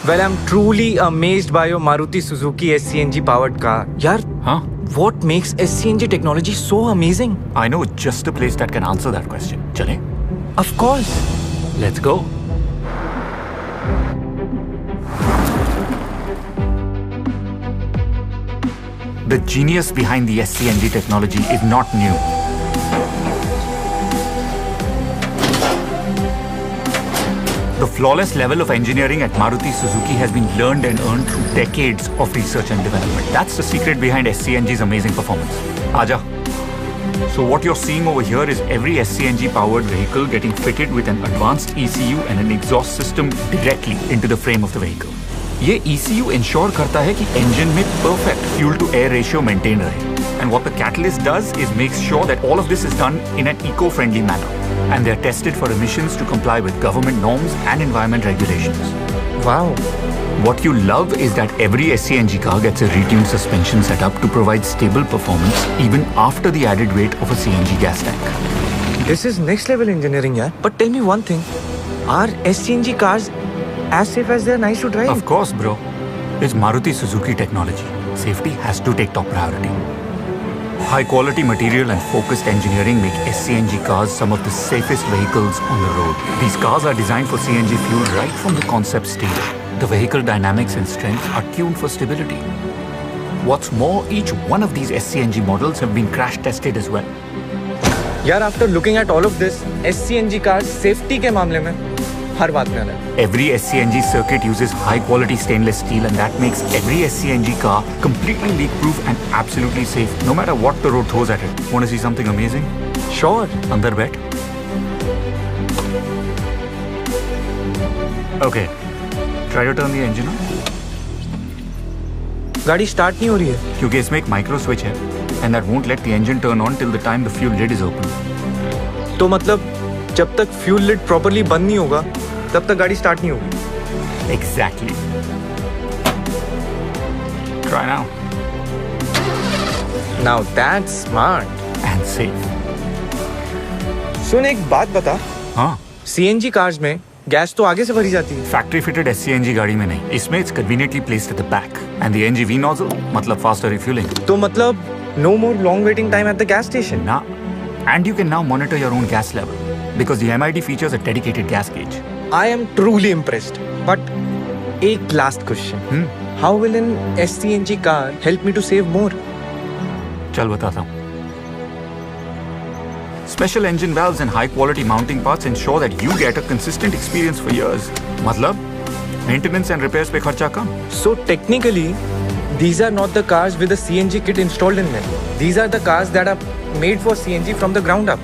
Well, I'm truly amazed by your Maruti Suzuki SCNG powered car. Yaar, Huh? what makes SCNG technology so amazing? I know just the place that can answer that question. Chale? Of course. Let's go. The genius behind the SCNG technology is not new. The flawless level of engineering at Maruti Suzuki has been learned and earned through decades of research and development. That's the secret behind SCNG's amazing performance. Aja. So what you're seeing over here is every SCNG powered vehicle getting fitted with an advanced ECU and an exhaust system directly into the frame of the vehicle. ये ECU ensure करता है कि engine में perfect fuel to air ratio maintained रहे. And what the catalyst does is makes sure that all of this is done in an eco-friendly manner. And they're tested for emissions to comply with government norms and environment regulations. Wow. What you love is that every SCNG car gets a retuned suspension setup to provide stable performance even after the added weight of a CNG gas tank. This is next level engineering, yaar. But tell me one thing. Are SCNG cars as safe as they're nice to drive? Of course, bro. It's Maruti Suzuki technology. Safety has to take top priority. High quality material and focused engineering make SCNG cars some of the safest vehicles on the road. These cars are designed for CNG fuel right from the concept stage. The vehicle dynamics and strength are tuned for stability. What's more, each one of these SCNG models have been crash tested as well. यार, after looking at all of this, SCNG cars safety के मामले में हर बात में अलग. Every SCNG circuit uses high quality stainless steel, and that makes every SCNG car completely leak proof and absolutely safe, no matter what the road throws at it. Want to see something amazing? Sure. Andar bet. Okay. Try to turn the engine on. गाड़ी start नहीं हो रही है क्योंकि इसमें एक micro switch है and that won't let the engine turn on till the time the fuel lid is open. तो मतलब जब तक फ्यूल लिड प्रॉपर्ली बंद नहीं होगा तब तक गाड़ी स्टार्ट नहीं होगी. Exactly. Try now. Now that's smart. And safe. सुन, एक बात बता. हाँ. CNG कार्स में गैस तो आगे से भरी जाती है. Factory fitted SCNG गाड़ी में नहीं. इसमें it's conveniently placed at the back. And the NGV nozzle, मतलब faster refueling. तो मतलब no more long waiting time at the gas station. Nah. And you can now monitor your own gas level because the MID features a dedicated gas gauge. I am truly impressed. But एक last question. How will an SCNG car help me to save more? चल बताता हूँ. Special engine valves and high-quality mounting parts ensure that you get a consistent experience for years. मतलब maintenance and repairs पे खर्चा कम. So technically, these are not the cars with the CNG kit installed in them. These are the cars that are made for CNG from the ground up.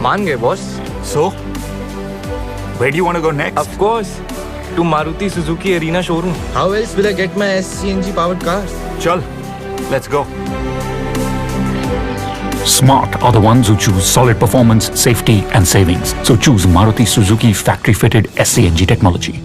मान गए boss. So, where do you want to go next? Of course, to Maruti Suzuki Arena showroom. How else will I get my SCNG powered cars? Chal, let's go. Smart are the ones who choose solid performance, safety and savings. So choose Maruti Suzuki factory fitted SCNG technology.